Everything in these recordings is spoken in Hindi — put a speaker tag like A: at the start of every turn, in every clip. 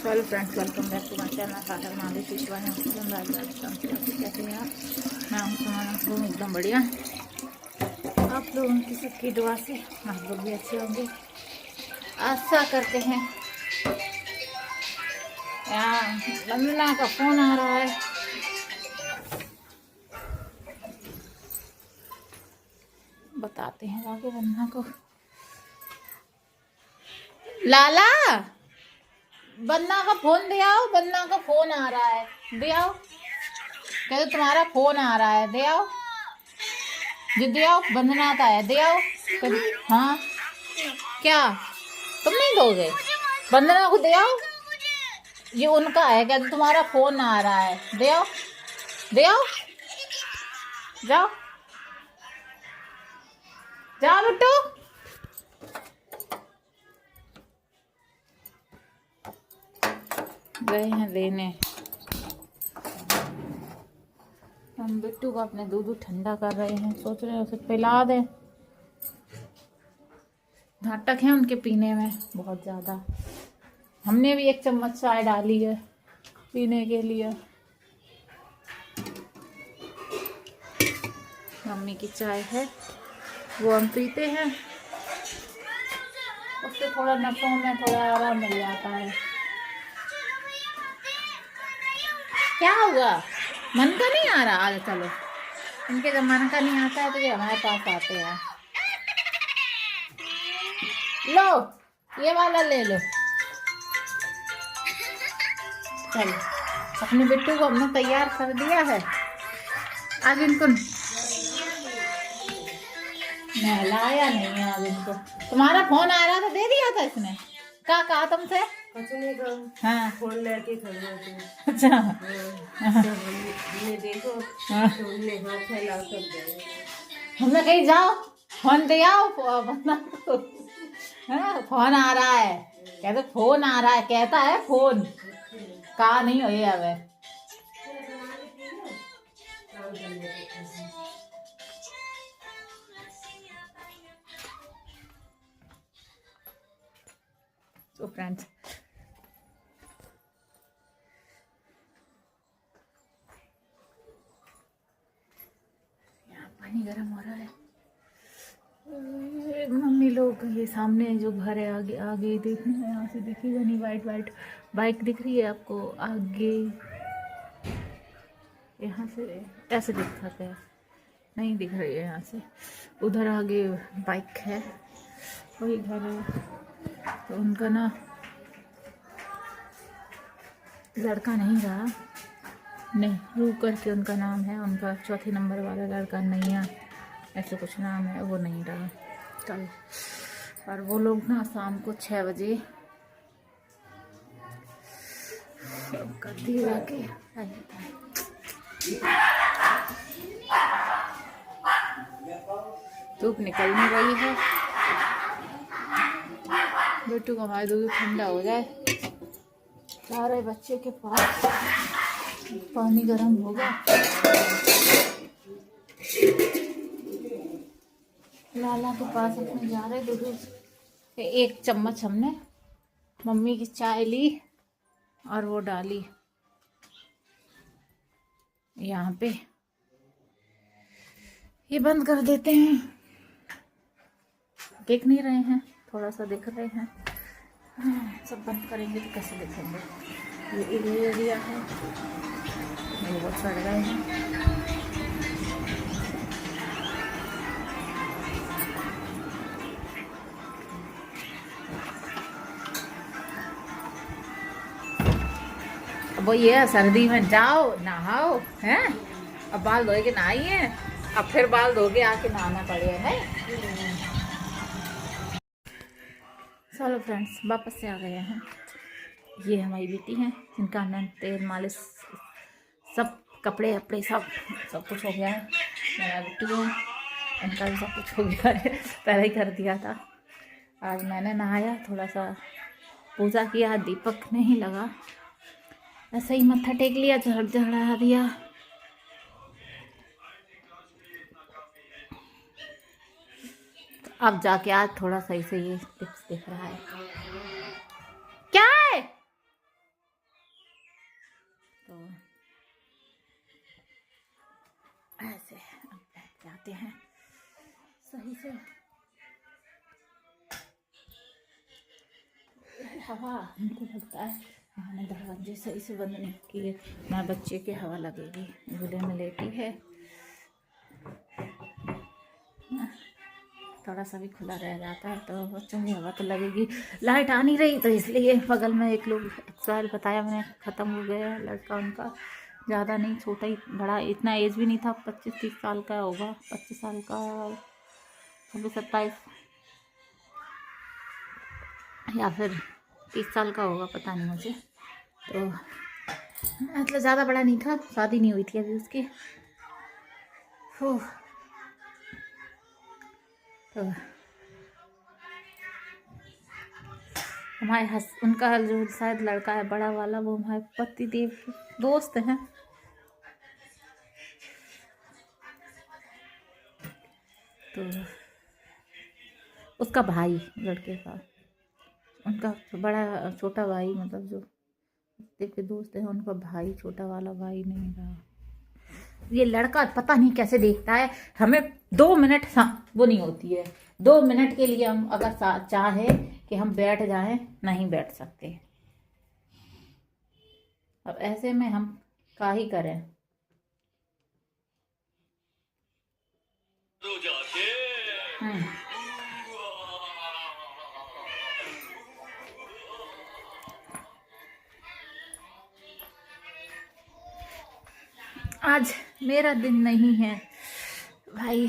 A: Hello friends, welcome back to my channel Sagar Mali शिशवा है। कैसे हैं आप? मैं हूँ सुमन, एकदम बढ़िया। आप लोगों की सबकी दुआ से आप लोग भी अच्छे होंगे, आशा करते हैं। यहाँ वंदना का फोन आ रहा है। बताते हैं आगे वंदना को। लाला, वंदना का फोन दे आओ, वंदना का फोन आ रहा है, दे आओ। कहते तुम्हारा फोन आ रहा है, दे आओ जी, दे आओ। वंदना का है, दे आओ। हाँ क्या तुम नहीं दोगे? वंदना को दे आओ, ये उनका है। कहते तुम्हारा फोन आ रहा है, दे आओ, दे आओ, जाओ जाओ बिट्टू। गए हैं लेने। हम बिट्टू को अपने दूध ठंडा कर रहे हैं, सोच रहे हैं उसे पिला दें। नाटक है उनके पीने में बहुत ज़्यादा। हमने भी 1 चम्मच चाय डाली है पीने के लिए। मम्मी की चाय है, वो हम पीते हैं। उससे थोड़ा नसों में थोड़ा आराम मिल जाता है। क्या हुआ? मन का नहीं आ रहा? आज चलो, इनके जब मन का नहीं आता है तो ये हमारे पास आते हैं। लो ये वाला ले लो। चलो, अपने बिट्टू को हमने तैयार कर दिया है। आज इनको नहलाया नहीं है। आज इनको तुम्हारा फोन आ रहा था, दे दिया था इसने। क्या कहा तुमसे? हाँ
B: फोन लेके खड़े थे।
A: अच्छा
B: हमने देखो तो हमने हाथ फैला कर गए।
A: हमने कहीं जाओ फोन दे आओ। हाँ, फोन आ रहा है, कहते फोन आ रहा है, कहता है फोन कहा नहीं हो ये अब। तो फ्रेंड्स, यहाँ पानी गर्म हो रहा है। मम्मी लोग ये सामने जो घर है आगे आगे देखना है, यहाँ से दिखेगा नहीं। वाइट वाइट बाइक दिख रही है आपको आगे? यहाँ से ऐसे दिख सकते हैं, नहीं दिख रही है यहाँ से। उधर आगे बाइक है, वही घर है। तो उनका ना लड़का नहीं रहा, नेहरू करके उनका नाम है। उनका 4 नंबर वाला लड़का नैया ऐसे कुछ नाम है, वो नहीं रहा कल। और वो लोग ना शाम को 6 बजे कर दिया के धूप निकल नहीं रही है। बिट्टू का हमारे दूध ठंडा हो जाए। सारे बच्चे के पास पानी गर्म होगा। लाला के पास अपने जा रहे दूध। 1 चम्मच हमने मम्मी की चाय ली और वो डाली यहाँ पे। ये बंद कर देते हैं। देख नहीं रहे हैं, थोड़ा सा दिख रहे हैं। सब बंद करेंगे तो कैसे दिखेंगे? ये एरिया है, ये बहुत सड़ गए हैं। वो ये सर्दी में जाओ नहाओ हैं, अब बाल धोए के नहाइए, अब फिर बाल धोके आके नहाना पड़ेगा नहीं। चलो फ्रेंड्स, वापस से आ गए हैं। ये हमारी बेटी हैं, इनका हमने तेल मालिश सब कपड़े वपड़े सब कुछ हो गया है। मेरा बिट्टू है, इनका भी सब कुछ हो गया है, पहले ही कर दिया था। आज मैंने नहाया, थोड़ा सा पूजा किया, दीपक नहीं लगा, ऐसे ही मत्था टेक लिया, चढ़ा दिया। अब जाके आज थोड़ा सही से ये टिप्स दिख रहा है। क्या है? रहते हैं सही से। हवा हमको लगता है मैंने दरवाजे सही से बंद नहीं किए, ना बच्चे के हवा लगेगी, झूले में लेटी है, थोड़ा सा भी खुला रह जाता है तो बच्चों की हवा तो लगेगी। लाइट आ नहीं रही तो इसलिए बगल में एक लोग एक्सपायर बताया मैंने, ख़त्म हो गया लड़का उनका, ज़्यादा नहीं, छोटा ही, बड़ा इतना एज भी नहीं था, 25-30 साल का होगा, 25 साल का, 26-27 या फिर 30 साल का होगा, पता नहीं मुझे। तो मतलब ज़्यादा बड़ा नहीं था, शादी नहीं हुई थी अभी उसकी। तो हमारे उनका जो शायद लड़का है बड़ा वाला, वो हमारे पति देव के दोस्त हैं। तो उसका भाई, लड़के का, उनका बड़ा छोटा भाई, मतलब जो देव के दोस्त हैं, उनका भाई, छोटा वाला भाई नहीं रहा। ये लड़का पता नहीं कैसे देखता है, हमें 2 मिनट वो नहीं होती है, 2 मिनट के लिए हम अगर चाहे कि हम बैठ जाएं, नहीं बैठ सकते। अब ऐसे में हम क्या ही करें। आज मेरा दिन नहीं है भाई,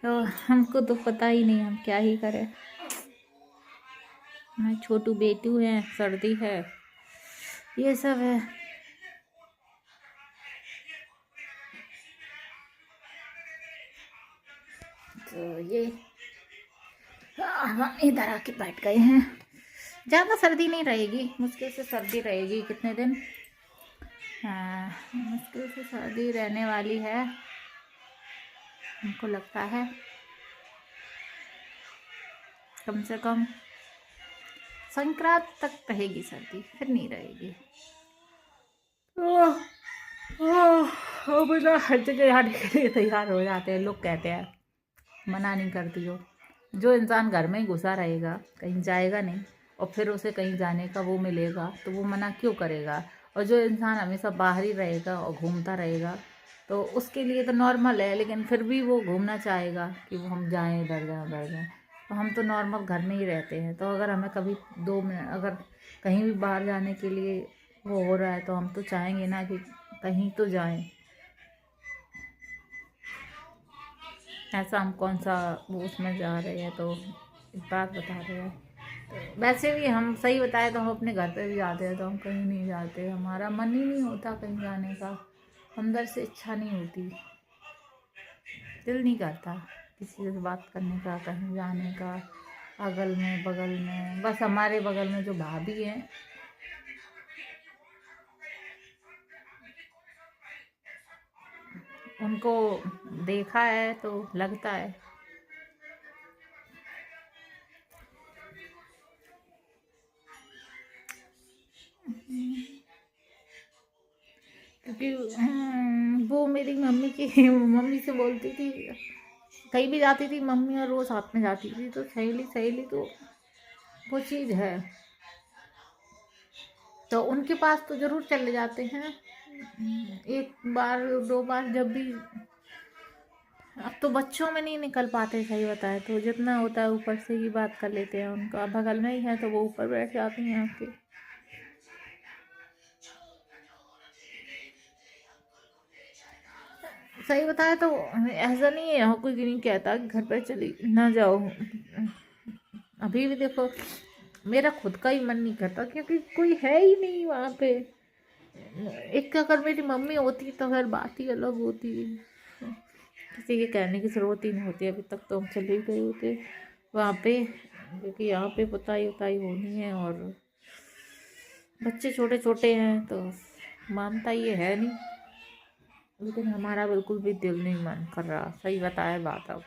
A: तो हमको तो पता ही नहीं हम क्या ही करें। मैं छोटू बेटू है, सर्दी है, ये सब है। तो ये हम इधर आके बैठ गए हैं। ज़्यादा सर्दी नहीं रहेगी, मुश्किल से सर्दी रहेगी कितने दिन, मुश्किल से सर्दी रहने वाली है, हमको लगता है कम से कम संक्रांत तक रहेगी सर्दी, फिर नहीं रहेगी। मतलब हर जगह जाने के लिए तैयार हो जाते हैं लोग, कहते हैं, मना नहीं करती हो। जो इंसान घर में ही घुसा रहेगा, कहीं जाएगा नहीं, और फिर उसे कहीं जाने का वो मिलेगा तो वो मना क्यों करेगा। और जो इंसान हमेशा बाहर ही रहेगा और घूमता रहेगा तो उसके लिए तो नॉर्मल है, लेकिन फिर भी वो घूमना चाहेगा कि वो हम जाएं, इधर जाएं, उधर जाएं। तो हम तो नॉर्मल घर में ही रहते हैं, तो अगर हमें कभी 2 मिनट अगर कहीं भी बाहर जाने के लिए वो हो रहा है तो हम तो चाहेंगे ना कि कहीं तो जाएं। ऐसा हम कौन सा वो उसमें जा रहे हैं, तो एक बात बता रहे हैं। तो वैसे भी हम सही बताए तो हम अपने घर पे भी जाते हैं तो हम कहीं नहीं जाते, हमारा मन ही नहीं होता कहीं जाने का, अंदर से इच्छा नहीं होती, दिल नहीं करता किसी से बात करने का, कहीं जाने का, अगल में बगल में। बस हमारे बगल में जो भाभी हैं, उनको देखा है तो लगता है क्योंकि वो मेरी मम्मी से बोलती थी, कहीं भी जाती थी मम्मी और वो साथ में जाती थी, तो सहेली सहेली तो वो चीज़ है, तो उनके पास तो ज़रूर चले जाते हैं 1 बार 2 बार, जब भी। अब तो बच्चों में नहीं निकल पाते, सही बताए तो जितना होता है ऊपर से ही बात कर लेते हैं, उनका बगल में ही है तो वो ऊपर बैठ जाती हैं आपके। सही बताया तो ऐसा नहीं है, कोई नहीं कहता कि घर पर चली ना जाओ। अभी भी देखो मेरा खुद का ही मन नहीं करता, क्योंकि कोई है ही नहीं वहाँ पे। एक अगर मेरी मम्मी होती तो फिर बात ही अलग होती, किसी के कहने की ज़रूरत ही नहीं होती। अभी तक तो हम चले गए होते वहाँ पे, क्योंकि यहाँ पे पुताई उताई होनी है और बच्चे छोटे छोटे हैं तो मानता ये है नहीं, लेकिन हमारा बिल्कुल भी दिल नहीं मन कर रहा, सही बताया बात। अब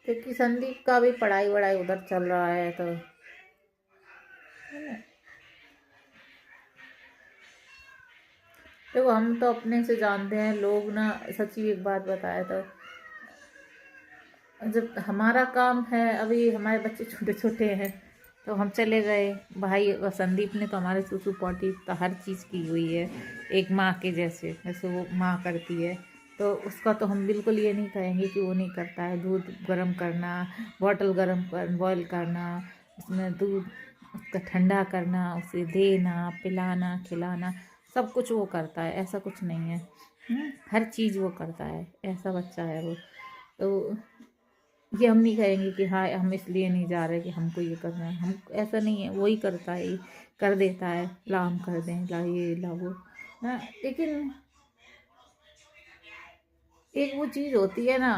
A: क्योंकि संदीप का भी पढ़ाई वढ़ाई उधर चल रहा है, तो देखो हम तो अपने से जानते हैं लोग ना। सच्ची एक बात बताया तो, जब हमारा काम है, अभी हमारे बच्चे छोटे छोटे हैं तो हम चले गए, भाई और संदीप ने तो हमारे सुसु पॉटी तो हर चीज़ की हुई है, एक माँ के जैसे, जैसे वो माँ करती है। तो उसका तो हम बिल्कुल ये नहीं कहेंगे कि वो नहीं करता है। दूध गर्म करना, बॉटल गर्म कर बॉयल करना, उसमें दूध उसका ठंडा करना, उसे देना, पिलाना, खिलाना, सब कुछ वो करता है, ऐसा कुछ नहीं है। हर चीज़ वो करता है, ऐसा बच्चा है वो। तो ये हम नहीं कहेंगे कि हाँ हम इसलिए नहीं जा रहे कि हमको ये करना है, हम ऐसा नहीं है, वही करता है, कर देता है, ला हम कर दें, ला ये ला वो। हाँ, लेकिन एक वो चीज़ होती है ना,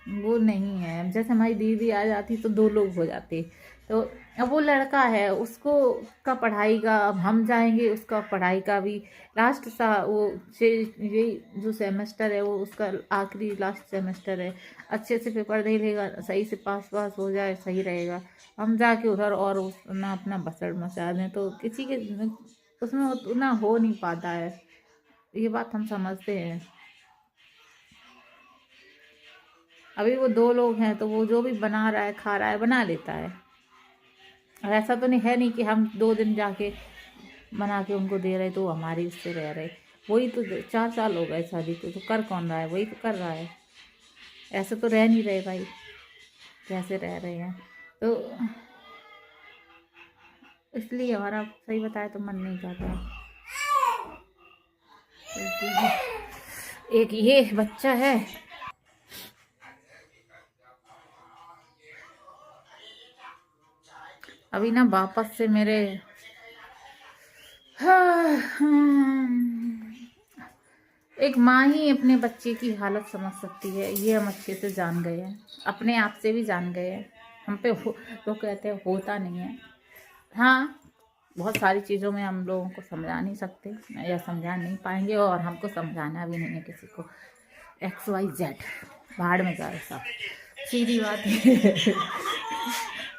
A: वो नहीं है। जैसे हमारी दीदी आ जाती तो दो लोग हो जाते। तो अब वो लड़का है, उसको का पढ़ाई का, अब हम जाएंगे उसका पढ़ाई का भी लास्ट सा वो ये जो सेमेस्टर है वो उसका आखिरी लास्ट सेमेस्टर है। अच्छे से पेपर दे लेगा, सही से पास पास हो जाए, सही रहेगा। हम जाके उधर और ना अपना बसड़ मचा दें तो किसी के उसमें उतना हो नहीं पाता है। ये बात हम समझते हैं। अभी वो दो लोग हैं तो वो जो भी बना रहा है, खा रहा है, बना लेता है। और ऐसा तो नहीं है नहीं कि हम 2 दिन जाके बना के उनको दे रहे तो हमारी उससे रह रहे। वही तो 4 साल हो गए शादी को, तो कर कौन रहा है, वही तो कर रहा है। ऐसे तो रह नहीं रहे भाई, कैसे रह रहे हैं। तो इसलिए हमारा सही बताया तो मन नहीं करता। एक ये बच्चा है, अभी ना वापस से मेरे एक माँ ही अपने बच्चे की हालत समझ सकती है, ये हम अच्छे से जान गए हैं, अपने आप से भी जान गए हैं। हम पे तो कहते हैं होता नहीं है। हाँ, बहुत सारी चीज़ों में हम लोगों को समझा नहीं सकते या समझा नहीं पाएंगे, और हमको समझाना भी नहीं है किसी को। XYZ भाड़ में जाए सब, सीधी बात है।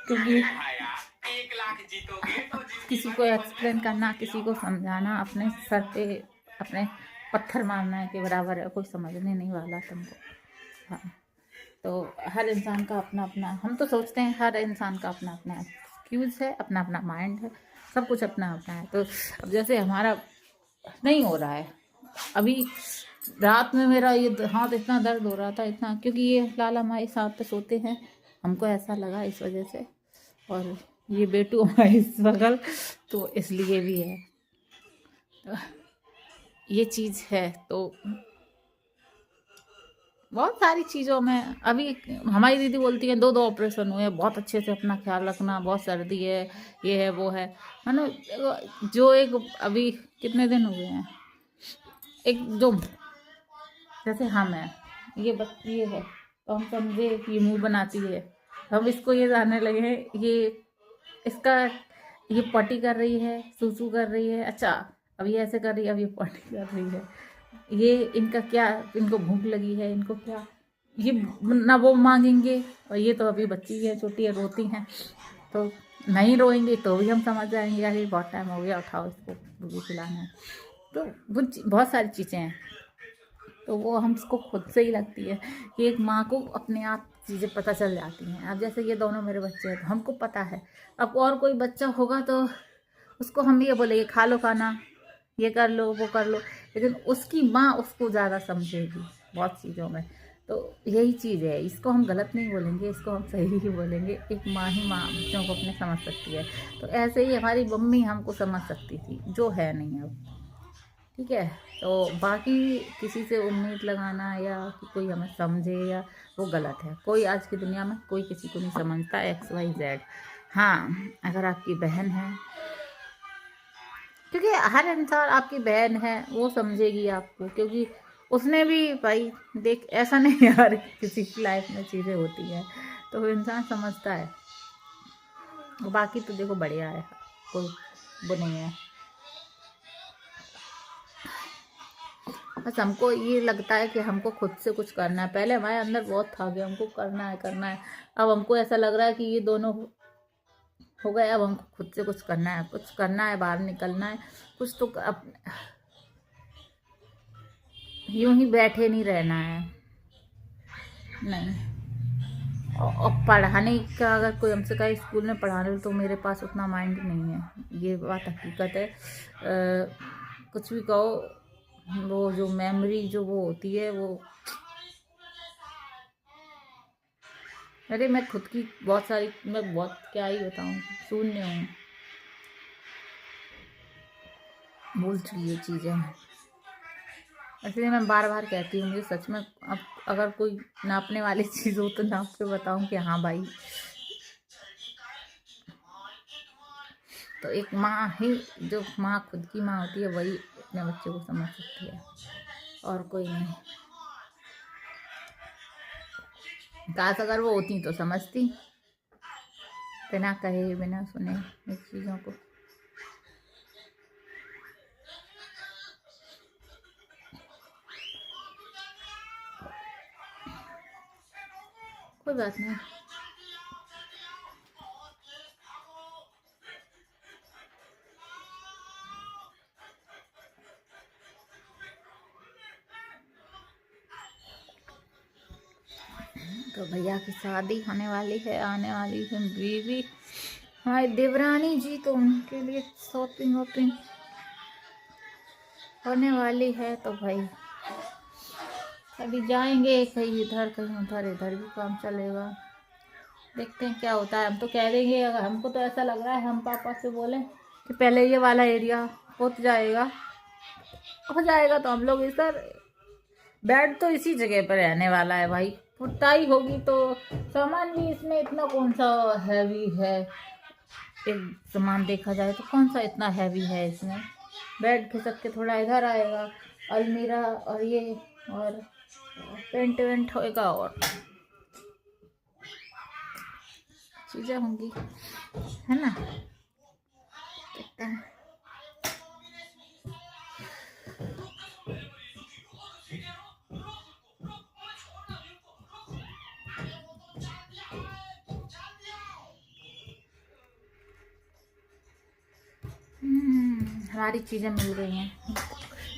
A: क्योंकि किसी को एक्सप्लेन करना, किसी को समझाना, अपने सर पे अपने पत्थर मारना के बराबर है, कोई समझने नहीं वाला तुमको। हाँ, तो हर इंसान का अपना अपना, हम तो सोचते हैं हर इंसान का अपना अपना एक्सक्यूज़ है, अपना अपना माइंड है, सब कुछ अपना अपना है। तो अब जैसे हमारा नहीं हो रहा है, अभी रात में मेरा ये हाथ इतना दर्द हो रहा था, इतना, क्योंकि ये लाला हमारे साथ पे सोते हैं, हमको ऐसा लगा इस वजह से, और ये बेटू हमारे इस बगल, तो इसलिए भी है। तो ये चीज़ है। तो बहुत सारी चीज़ों में अभी हमारी दीदी बोलती है 2-2 ऑपरेशन हुए, बहुत अच्छे से अपना ख्याल रखना, बहुत सर्दी है, ये है वो है। मानो जो एक अभी कितने दिन हुए हैं, एक जो जैसे हम हैं, ये बच्ची है तो हम समझे कि ये मुंह बनाती है, हम इसको ये जानने लगे हैं, ये इसका ये पॉटी कर रही है, सूसू कर रही है, अच्छा अब ये ऐसे कर रही है, अब ये पॉटी कर रही है, ये इनका क्या, इनको भूख लगी है, इनको क्या, ये ना वो मांगेंगे। और ये तो अभी बच्ची है, छोटी है, रोती हैं, तो नहीं रोएंगे तो भी हम समझ जाएंगे यार ये बहुत टाइम हो गया, उठाओ इसको दूध पिलाना है। तो वो बहुत सारी चीज़ें हैं। तो वो हमको खुद से ही लगती है कि एक माँ को अपने आप चीज़ें पता चल जाती हैं। अब जैसे ये दोनों मेरे बच्चे हैं तो हमको पता है, अब और कोई बच्चा होगा तो उसको हम ये बोलेंगे खा लो खाना, ये कर लो, वो कर लो, लेकिन उसकी माँ उसको ज़्यादा समझेगी बहुत चीज़ों में। तो यही चीज़ है, इसको हम गलत नहीं बोलेंगे, इसको हम सही ही बोलेंगे। एक माँ ही माँ बच्चों को अपने समझ सकती है। तो ऐसे ही हमारी मम्मी हमको समझ सकती थी, जो है नहीं अब। ठीक है, तो बाकी किसी से उम्मीद लगाना या कि कोई हमें समझे, या वो गलत है। कोई आज की दुनिया में कोई किसी को नहीं समझता, XYZ। हाँ, अगर आपकी बहन है, क्योंकि हर इंसान आपकी बहन है, वो समझेगी आपको, क्योंकि उसने भी भाई देख, ऐसा नहीं यार किसी की लाइफ में चीज़ें होती हैं तो वो इंसान समझता है। बाकी तो देखो बढ़िया है, कोई वो नहीं है। बस हमको ये लगता है कि हमको खुद से कुछ करना है। पहले हमारे अंदर बहुत था कि हमको करना है करना है, अब हमको ऐसा लग रहा है कि ये दोनों हो गए, अब हमको खुद से कुछ करना है, कुछ करना है, बाहर निकलना है, कुछ तो यूं ही बैठे नहीं रहना है, नहीं। और पढ़ाने का अगर कोई हमसे कहे स्कूल में पढ़ाने तो मेरे पास उतना माइंड नहीं है, ये बात हकीकत है। कुछ भी कहो, वो जो मेमोरी जो वो होती है वो, अरे मैं खुद की बहुत सारी, मैं बहुत क्या ही बताऊँ, शून्य हूँ, भूल चुकी ये चीज़ें। इसलिए मैं बार बार कहती हूँ, मुझे सच में अब अगर कोई नापने वाली चीज़ हो तो नाप के बताऊँ कि हाँ भाई। तो एक माँ ही, जो माँ खुद की माँ होती है वही अपने बच्चे को समझ सकती है, और कोई नहीं। काश अगर वो होती तो समझती, बिना कहे बिना सुने इस चीज़ों को। कोई बात नहीं। तो भैया की शादी होने वाली है, आने वाली है बीवी हमारी देवरानी जी, तो उनके लिए शॉपिंग वॉपिंग होने वाली है। तो भाई अभी जाएंगे कहीं इधर कहीं उधर, इधर भी काम चलेगा, देखते हैं क्या होता है। हम तो कह देंगे, अगर हमको तो ऐसा लग रहा है, हम पापा से बोले कि पहले ये वाला एरिया हो जाएगा तो हम लोग इधर, बेड तो इसी जगह पर रहने वाला है भाई। पुताई होगी तो सामान भी इसमें इतना कौन सा हैवी है, एक सामान देखा जाए तो कौन सा इतना हैवी है इसमें। बेड खिसक के थोड़ा इधर आएगा, अलमीरा और ये, और पेंट वेंट होएगा, और चीज़ें होंगी, है ना। देखते हैं। हमारी चीज़ें मिल गई हैं,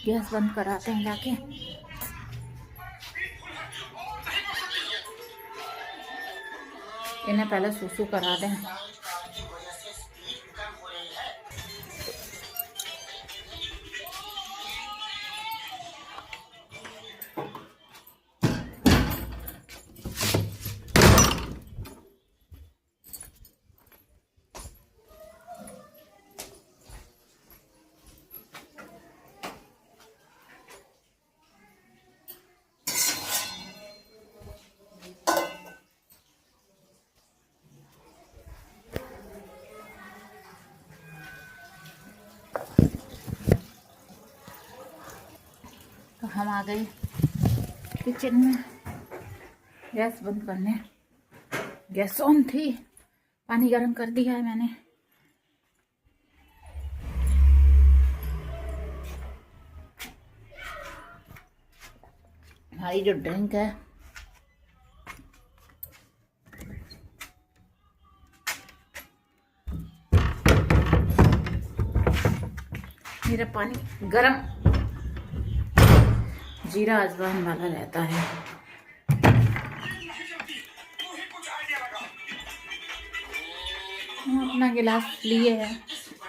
A: गैस बंद कराते हैं जाके। इन्हें पहले सुसु करा दें। तो हम आ गए किचन में, गैस बंद करने। गैस ऑन थी, पानी गर्म कर दिया है मैंने। हमारी जो ड्रिंक है, मेरा पानी गरम जीरा अजवाइन वाला रहता है। हम अपना गिलास लिए हैं,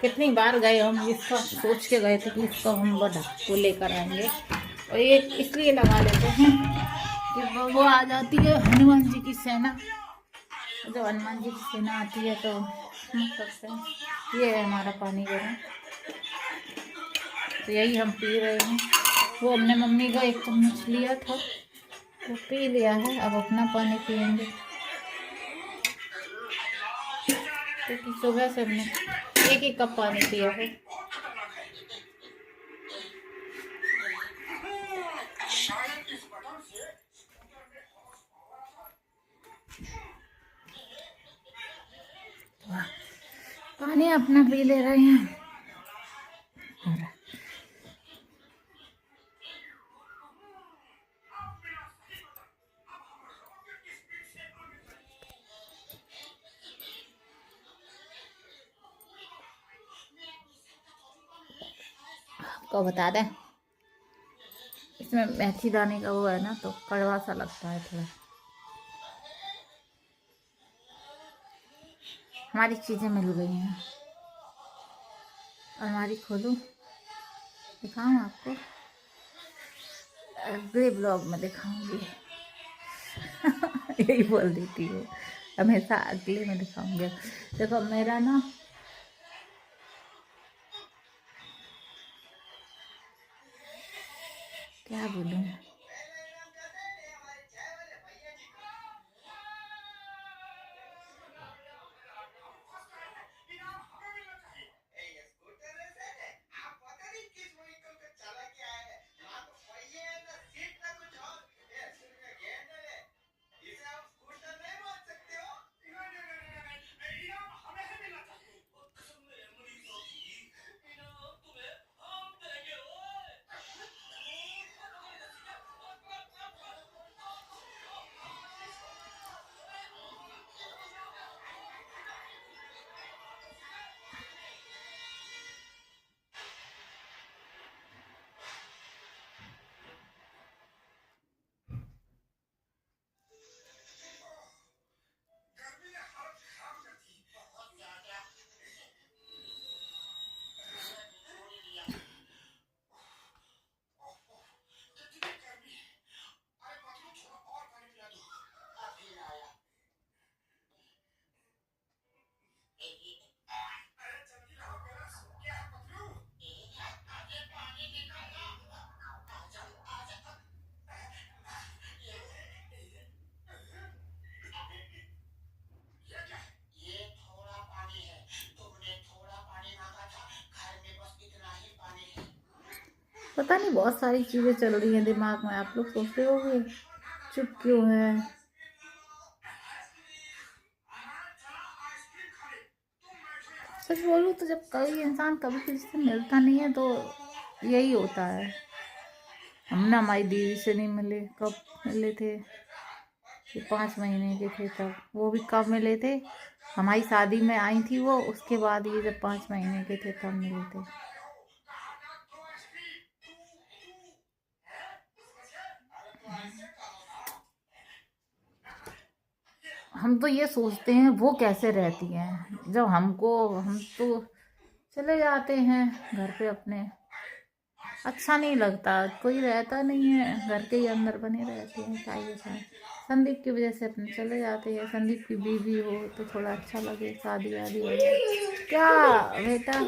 A: कितनी बार गए हम, इसका सोच के गए थे कि इसको हम वो लेकर आएंगे, और ये इसलिए लगा लेते हैं कि वो आ जाती है हनुमान जी की सेना। जब हनुमान जी की सेना आती है तो हम सकते हैं। ये है हमारा पानी गर्म, तो यही हम पी रहे हैं। वो हमने मम्मी का एक चम्मच लिया था, वो पी लिया है, अब अपना पानी पियेंगे, क्योंकि सुबह से हमने एक ही कप पानी पिया है। पानी अपना पी ले रहे हैं। आपको बता दें, इसमें मेथी दाने का वो है ना, तो कड़वा सा लगता है थोड़ा। हमारी चीज़ें मिल गई हैं। अलमारी खोलूं, दिखाऊं आपको? अगले ब्लॉग में दिखाऊंगी। यही बोल देती हूँ, हमेशा अगले में दिखाऊंगी। देखो मेरा ना क्या बोलूं, पता नहीं बहुत सारी चीज़ें चल रही हैं दिमाग में। आप लोग सोचते होंगे चुप क्यों है। सच बोलूँ तो जब कभी इंसान कभी किसी से मिलता नहीं है तो यही होता है। हम ना हमारी दीदी से नहीं मिले, कब मिले थे, ये 5 महीने के थे तब, वो भी कब मिले थे, हमारी शादी में आई थी वो, उसके बाद ये जब 5 महीने के थे तब मिले थे। हम तो ये सोचते हैं वो कैसे रहती हैं, जब हम तो चले जाते हैं घर पे अपने, अच्छा नहीं लगता, कोई रहता नहीं है, घर के ही अंदर बने रहते हैं। चाहिए संदीप की वजह से अपने चले जाते हैं। संदीप की बीवी हो तो थोड़ा अच्छा लगे, शादी वादी हो जाए। क्या बेटा,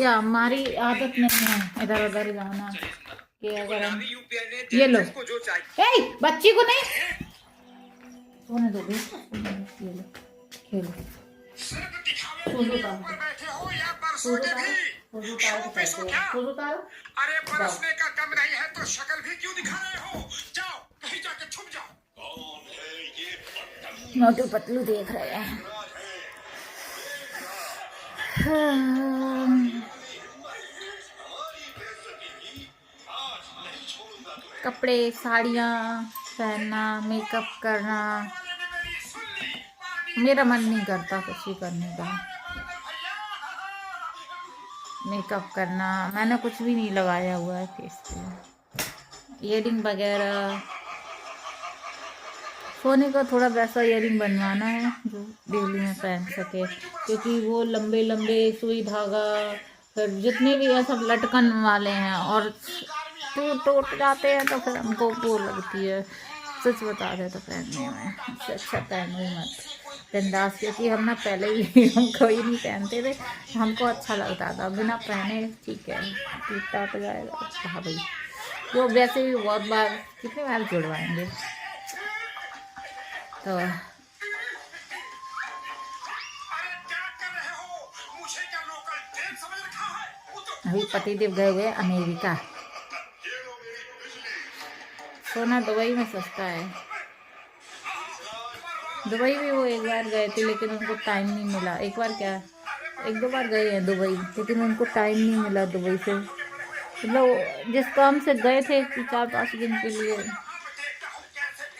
A: या हमारी आदत नहीं है इधर उधर जाना कि अगर हम ये लो, बच्ची को नहीं सोने दो बेटा, ये लो खेलो,
C: अरे बरसने का कम नहीं है तो शक्ल भी क्यों दिखा रहे हो? जाओ कहीं जाके छुप जाओ। कौन है ये?
A: मोटू पतलू देख रहे हैं। कपड़े साड़ियाँ पहनना, मेकअप करना, मेरा मन नहीं करता कुछ भी करने का। मेकअप करना, मैंने कुछ भी नहीं लगाया हुआ है फेस पे। ईयरिंग वगैरह, सोने का थोड़ा वैसा ईयरिंग बनवाना है जो डेली में पहन सके, क्योंकि वो लंबे लंबे सुई धागा फिर जितने भी है सब लटकन वाले हैं और टूट जाते हैं तो फिर हमको वो लगती है। सच बता रहे तो पहनने में इससे अच्छा पहनो ही मत बिंदास, क्योंकि हम ना पहले भी हम कोई नहीं पहनते थे, हमको अच्छा लगता था बिना पहने। ठीक है टूटता तो जाएगा, हाँ भाई, वो वैसे भी बहुत बार कितने बार जुड़वाएंगे। तो अभी पतिदेव गए हुए अमेरिका, सोना दुबई में सस्ता है। दुबई भी वो एक बार गए थे लेकिन उनको टाइम नहीं मिला। एक बार क्या, 1-2 बार गए हैं दुबई, लेकिन उनको टाइम नहीं मिला दुबई से, मतलब जिस काम से गए थे कि 4-5 दिन के लिए।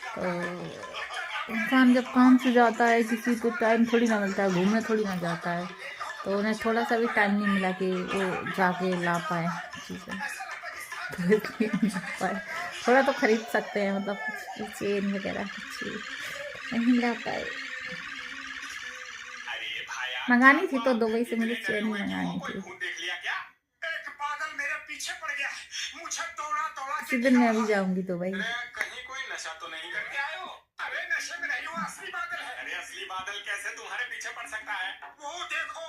A: तो इंसान जब काम से जाता है किसी को टाइम थोड़ी ना मिलता है, घूमने थोड़ी ना जाता है, तो उन्हें थोड़ा सा भी टाइम नहीं मिला कि वो जाके ला पाए चीज़ें। तो इसलिए पर थोड़ा तो खरीद सकते हैं, मतलब कुछ चेन वगैरह कुछ नहीं ला पाए। मंगानी थी तो दुबई से मुझे चेन मंगानी थी।
C: देख लिया क्या? एक बादल मेरे पीछे पड़ गया, मुझे दौड़ा दौड़ा
A: इसी दिन मैं भी जाऊंगी दुबई।
C: कहीं कोई नशा तो नहीं करके आए हो? अरे नशे में नहीं हो, असली बादल है। अरे असली बादल कैसे तुम्हारे पीछे पड़ सकता है? वो देखो,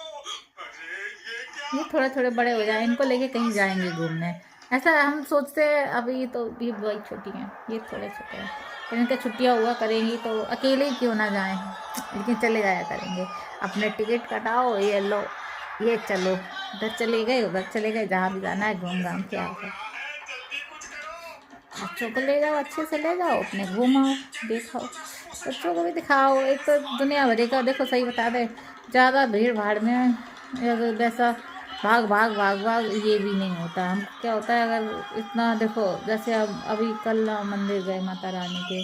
C: अरे ये क्या?
A: ये थोड़े थोड़े बड़े हो जाए, इनको लेके कहीं जाएंगे घूमने। ऐसा हम सोचते हैं, अभी तो ये बहुत छोटी हैं, ये थोड़े छोटे हैं, फिर इनके छुट्टियाँ हुआ करेंगी तो अकेले ही क्यों ना जाएं, लेकिन चले जाया करेंगे। अपने टिकट कटाओ, ये लो, ये चलो, इधर चले गए उधर चले गए, जहाँ भी जाना है घूम घाम के आओ। बच्चों को ले जाओ, अच्छे से ले जाओ, अपने घूमाओ दिखाओ, बच्चों को भी दिखाओ। एक तो दुनिया भरी का देखो, सही बता दे, ज़्यादा भीड़ भाड़ में वैसा भाग भाग भाग भाग ये भी नहीं होता। हम क्या होता है, अगर इतना देखो, जैसे अब अभी कल मंदिर गए माता रानी के,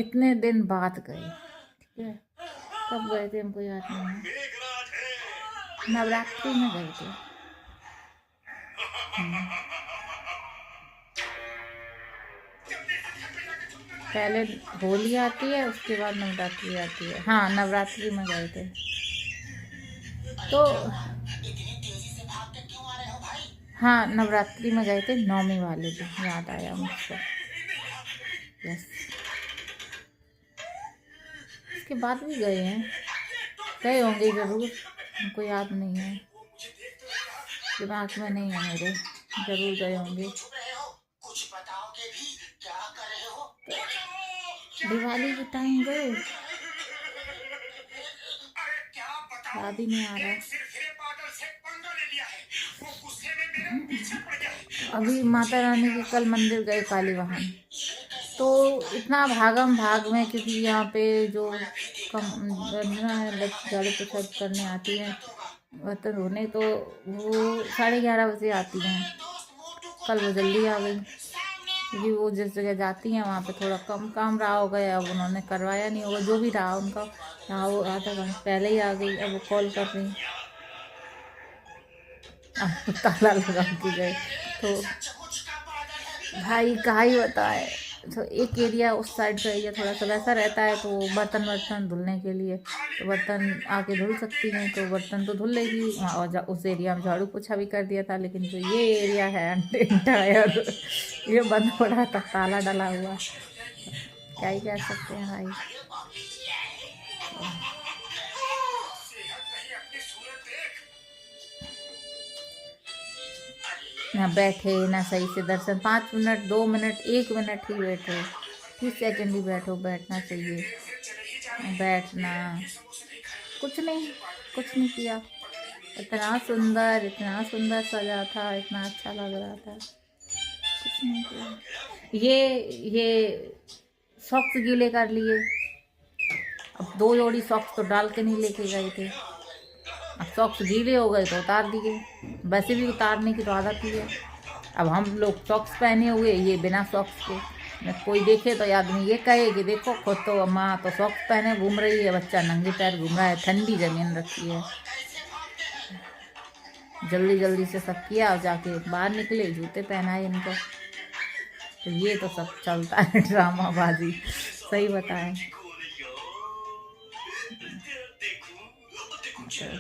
A: इतने दिन बाद गए, ठीक है, कब गए थे हमको याद नहीं है, नवरात्रि में गए थे। पहले होली आती है, उसके बाद नवरात्रि आती है। हाँ, नवरात्रि में गए थे। तो हाँ, नवरात्रि में गए थे, नौमी वाले दिन, याद आया मुझको। यस, इसके बाद भी गए हैं, गए होंगे ज़रूर, हमको याद नहीं है, दिमाग में नहीं है मेरे, ज़रूर गए होंगे। दिवाली के टाइम गए, याद ही नहीं आ रहा। अभी माता रानी के कल मंदिर गए काली वाहन, तो इतना भागम भाग में, क्योंकि यहाँ पे जो झाड़ू पोछा करने आती हैं बर्तन धोने, तो वो 11:30 बजे आती हैं। कल वो जल्दी आ गई, क्योंकि वो जिस जगह जाती हैं वहाँ पे थोड़ा कम काम रहा होगा, या अब उन्होंने करवाया नहीं होगा, जो भी रहा उनका रहा, वो आधा घंटा पहले ही आ गई। अब वो कॉल कर रही, ताला लगा के गए, तो भाई कहाँ ही बताए। तो एक एरिया उस साइड का एरिया थोड़ा सा वैसा रहता है, तो बर्तन धुलने के लिए, तो बर्तन आके धुल सकती हैं, तो बर्तन तो धुल लेगी। और उस एरिया में झाड़ू पोछा भी कर दिया था, लेकिन जो ये एरिया है एंटायर, ये बंद पड़ा था, ताला डला हुआ, क्या ही कह सकते हैं भाई। ना बैठे ना सही से दर्शन, 5 मिनट 2 मिनट 1 मिनट ही बैठो, 30 सेकंड ही बैठो, बैठना चाहिए, बैठना, कुछ नहीं किया। इतना सुंदर सजा था, इतना अच्छा लग रहा था, कुछ नहीं किया। ये सॉक्स गीले कर लिए, अब 2 जोड़ी सॉक्स तो डाल के नहीं लेके गए थे, अब सॉक्स गीले हो गए तो उतार दिए, वैसे भी उतारने की तो आदत ही है। अब हम लोग सॉक्स पहने हुए, ये बिना सॉक्स के, कोई देखे तो आदमी ये कहे कि देखो खुद तो माँ तो सॉक्स पहने घूम रही है, बच्चा नंगे पैर घूम रहा है, ठंडी ज़मीन रखी है। जल्दी से सब किया और जाके बाहर निकले, जूते पहनाए इनको, तो ये तो सब चलता है ड्रामाबाजी, सही बताएं।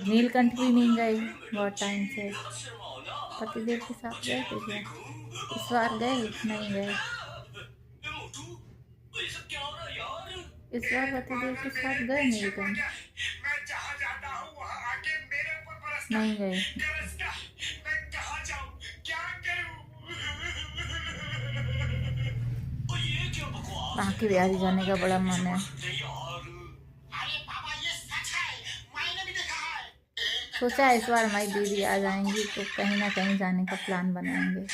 A: नीलकंठ भी नहीं गए बहुत टाइम से, पतिदेव के साथ गए थे क्या इस बार? गए नहीं गए इस बार, पतिदेव के साथ गए नीलकंठ नहीं गए। बांके बिहारी जाने का बड़ा मन है, सोचा इस बार हमारी दीदी आ जाएंगी तो कहीं ना कहीं जाने का प्लान बनाएंगे।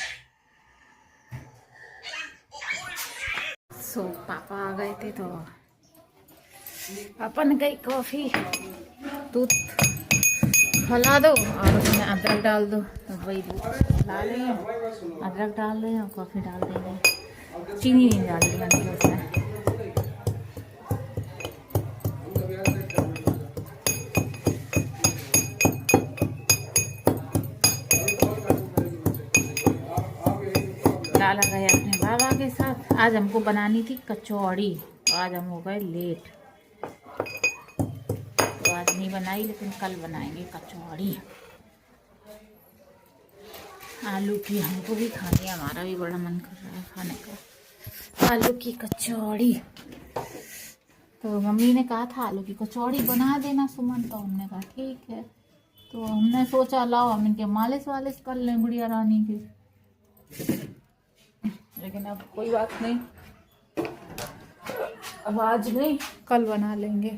A: सो पापा आ गए थे तो पापा ने कही कॉफ़ी दूध खिला दो और उसमें अदरक डाल दो, तो वही दूध खिला रहे हैं, अदरक डाल रहे हैं और कॉफ़ी डाल रहे हैं, चीनी नहीं डाल रही मैंने उसमें। लाला गए अपने बाबा के साथ। आज हमको बनानी थी कचौड़ी, तो आज हम हो गए लेट, तो आज नहीं बनाई, लेकिन कल बनाएंगे कचौड़ी आलू की। हमको भी खानी है, हमारा भी बड़ा मन कर रहा है खाने का आलू की कचौड़ी। तो मम्मी ने कहा था आलू की कचौड़ी बना देना सुमन, तो हमने कहा ठीक है। तो हमने सोचा लाओ हम इनके मालिश वालिश कर लें गुड़िया रानी की, लेकिन अब कोई बात नहीं, अब आज नहीं कल बना लेंगे,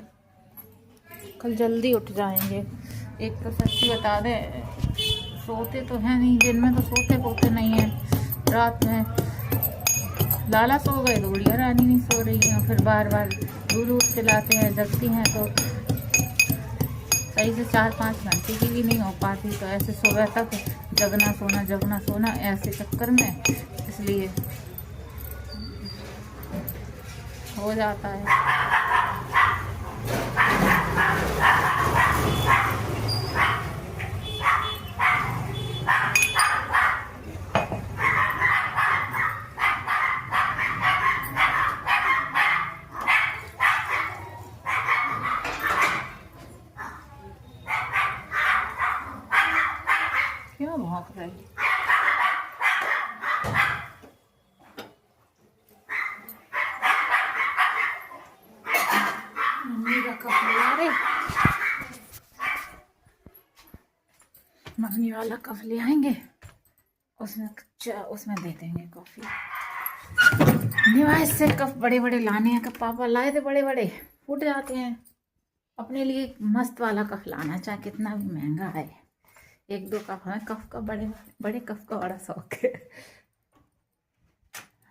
A: कल जल्दी उठ जाएंगे। एक तो सच्ची बता दे, सोते तो है नहीं, दिन में तो सोते पोते नहीं है, रात में लाला सो गए तो गुड़िया रानी नहीं सो रही है, फिर बार बार दूध पिलाते हैं, जगती हैं तो सही से 4-5 घंटे की भी नहीं हो पाती। तो ऐसे सुबह तक जगना सोना ऐसे चक्कर में, इसलिए हो जाता है। क्यों भौंक रही? मम्मी का कप ले आ रहे, मम्मी वाला कप ले आएंगे, उसमें दे देंगे कॉफी। निवास से कप बड़े बड़े लाने हैं, कप पापा लाए थे बड़े बड़े, फूट जाते हैं। अपने लिए मस्त वाला कप लाना, चाहे कितना भी महंगा है। 1-2 कप, हमें कप का बड़े कप का बड़ा शौक है।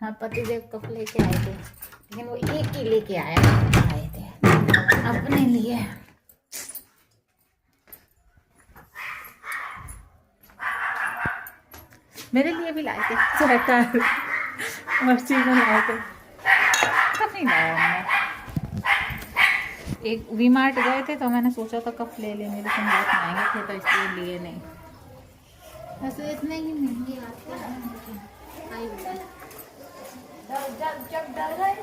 A: हाँ, पतिदेव कप लेके आए थे, लेकिन वो एक ही लेके आए थे अपने लिए। मेरे लिए भी लाए थे स्वेटर और चीज़ें लाए थे, कप नहीं लाया हमने। एक वी मार्ट गए थे तो मैंने सोचा था कप ले लेंगे, लेकिन बहुत महंगे थे तो इसलिए लिए नहीं। वैसे इतने ही महंगे आते हैं, जब डर गए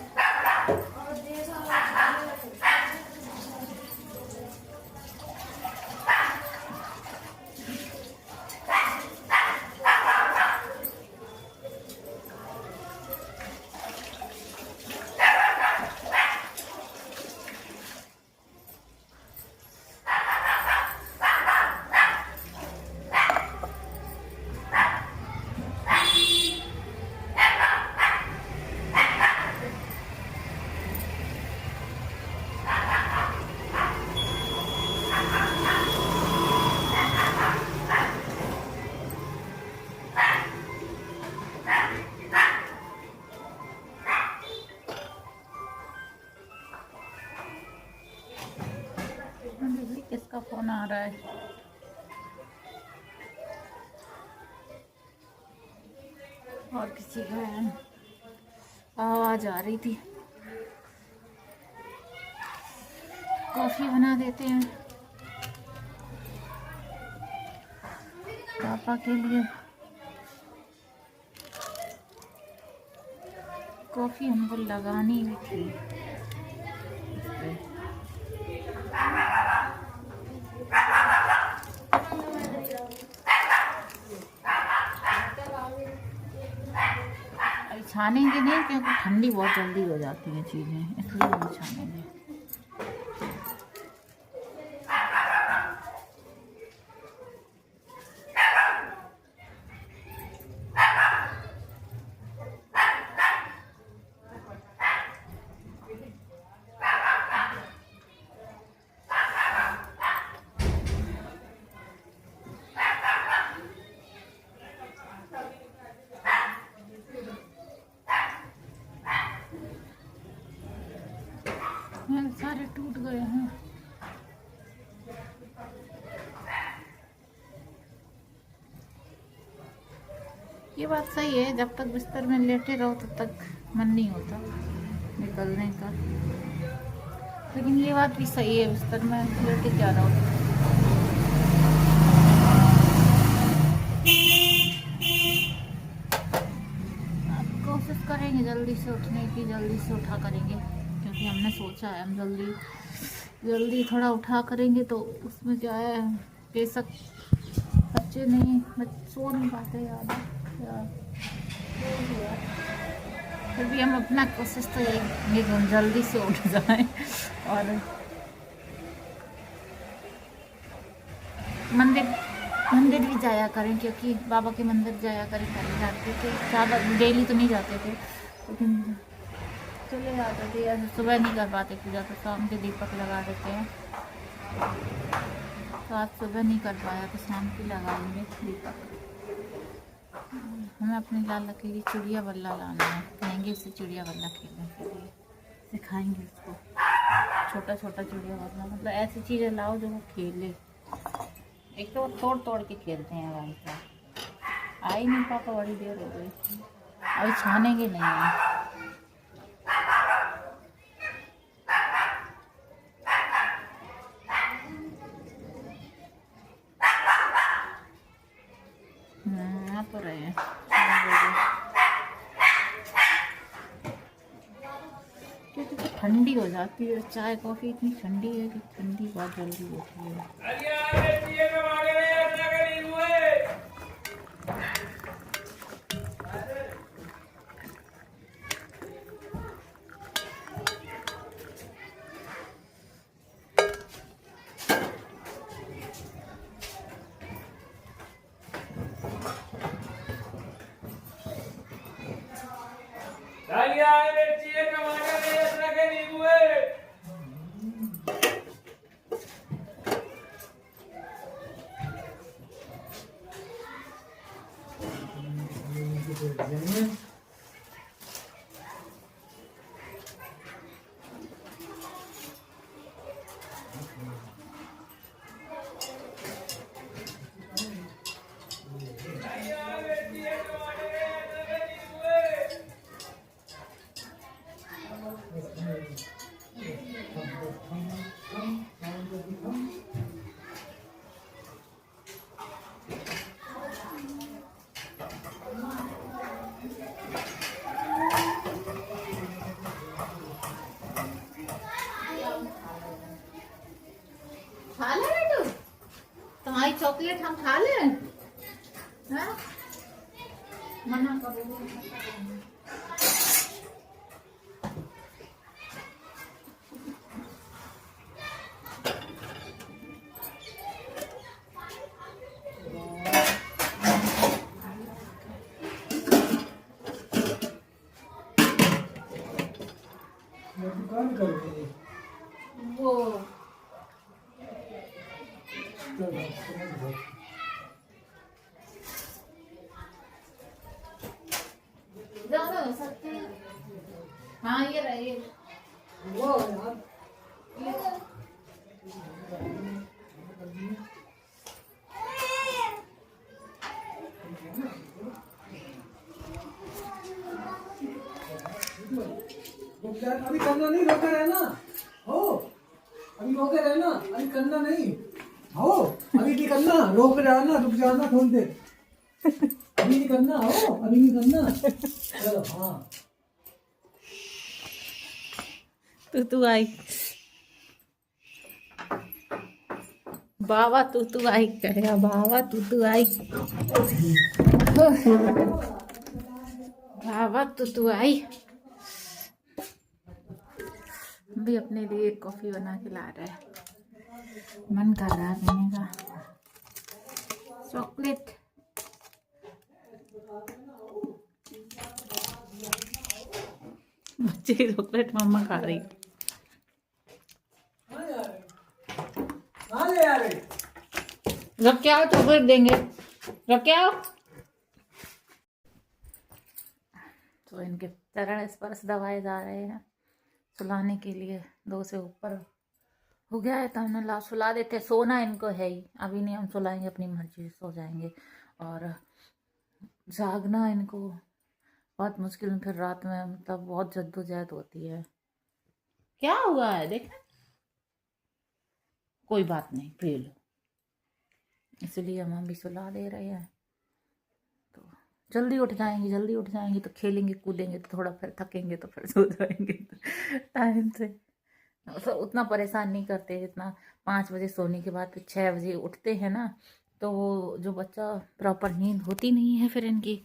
A: किसका फोन आ रहा है? और किसी का है, आवाज आ रही थी। कॉफी बना देते हैं पापा के लिए। कॉफी हमको लगानी भी थी। छानेंगे नहीं क्योंकि ठंडी बहुत जल्दी हो जाती है चीज़ें, इसलिए नहीं छानेंगे। सारे टूट गए हैं। ये बात सही है, जब तक बिस्तर में लेटे रहो तब तक मन नहीं होता निकलने का, लेकिन ये बात भी सही है, बिस्तर में लेटे क्या रहो। करेंगे जल्दी से उठने की, जल्दी से उठा करेंगे, क्योंकि हमने सोचा है हम जल्दी थोड़ा उठा करेंगे तो उसमें क्या है, बेशक बच्चे नहीं सो नहीं पाते यार, फिर भी हम अपना कोशिश तो यही कि हम जल्दी से उठ जाएं और मंदिर भी जाया करें, क्योंकि बाबा के मंदिर जाया करें, पहले जाते थे ज़्यादा, डेली तो नहीं जाते थे लेकिन चले जाते थे, ऐसे सुबह नहीं कर पाते पूजा, तो शाम के दीपक लगा देते हैं, तो आज सुबह नहीं कर पाया तो शाम की लगाएंगे दीपक। हमें अपने लाला के लिए चिड़िया बल्ला लाना है, कहेंगे उससे चिड़िया बल्ला खेलने के लिए, सिखाएंगे उसको छोटा छोटा चिड़िया बल्ला, मतलब ऐसी चीज़ें लाओ जो वो खेले। एक तो वो तोड़ के खेलते हैं भाई साहब। आई नहीं पापा, बड़ी देर हो गई, अभी छानेंगे नहीं है। आ तो रहे हैं, क्योंकि तो ठंडी हो जाती है चाय कॉफ़ी, इतनी ठंडी है कि ठंडी बहुत जल्दी होती है। खा ले बेटू, तुम्हारी चॉकलेट हम खा ले, हाँ? मना करो। वो ज़्यादा हो सकते हैं। हाँ ये रही वो
D: अभी करना नहीं, रोके रहना हो, अभी रोके रहना, अभी करना नहीं हो, अभी नहीं करना, रोक रहना, रुक जाना थोड़ी देर, अभी नहीं करना हो, अभी नहीं करना, चलो हाँ।
A: तू आई बाबा, तू आई कहेगा बाबा, तू आई बाबा, तू आई। भी अपने लिए कॉफी बना के ला रहा है, मन कर रहा है पीने का चॉकलेट। बच्चे की चॉकलेट मम्मा खा रही। रख के आओ, चॉकलेट देंगे, रख के आओ। तो इनके चरण स्पर्श दबाए जा रहे हैं सुलाने के लिए, 2 से ऊपर हो गया है तो हमने सुला देते। सोना इनको है ही, अभी नहीं हम सुलाएंगे, अपनी मर्जी से सो जाएंगे। और जागना इनको बहुत मुश्किल में, फिर रात में मतलब बहुत जद्दोजहद होती है। क्या हुआ है देख, कोई बात नहीं, पी लो, इसलिए हम भी सुला दे रहे हैं। तो जल्दी उठ जाएंगी तो खेलेंगे कूदेंगे तो थोड़ा फिर थकेंगे तो फिर सो जाएंगे टाइम से। तो उतना परेशान नहीं करते जितना 5 बजे सोने के बाद 6 बजे उठते हैं ना, तो वो जो बच्चा प्रॉपर नींद होती नहीं है फिर इनकी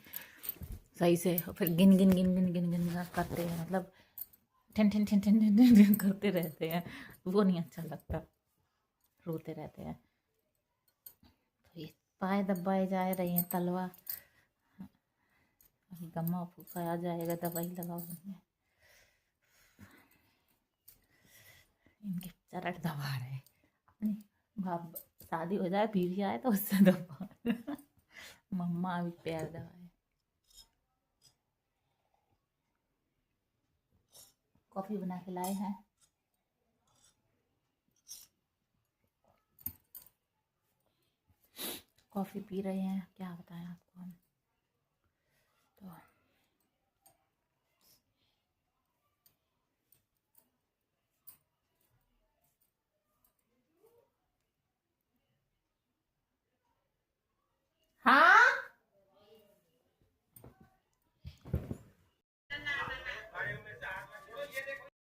A: सही से, फिर गिन गिन गिन गिन गिन गिन गिन करते हैं, मतलब ठन ठन ठन ठन ठन ठन ठन करते रहते हैं, वो नहीं अच्छा लगता, रोते रहते हैं। तो ये पाए दबाए जा रही हैं तलवा, अभी गम्मा फूका आ जाएगा, दवाई लगाओ उन्हें, इनके चरट दबा रहे अपनी भाप। शादी हो जाए बीवी आए तो उससे दबा मम्मा अभी पैर दबाए। कॉफी बना के लाए हैं, कॉफी पी रहे हैं, क्या बताएं आपको हम।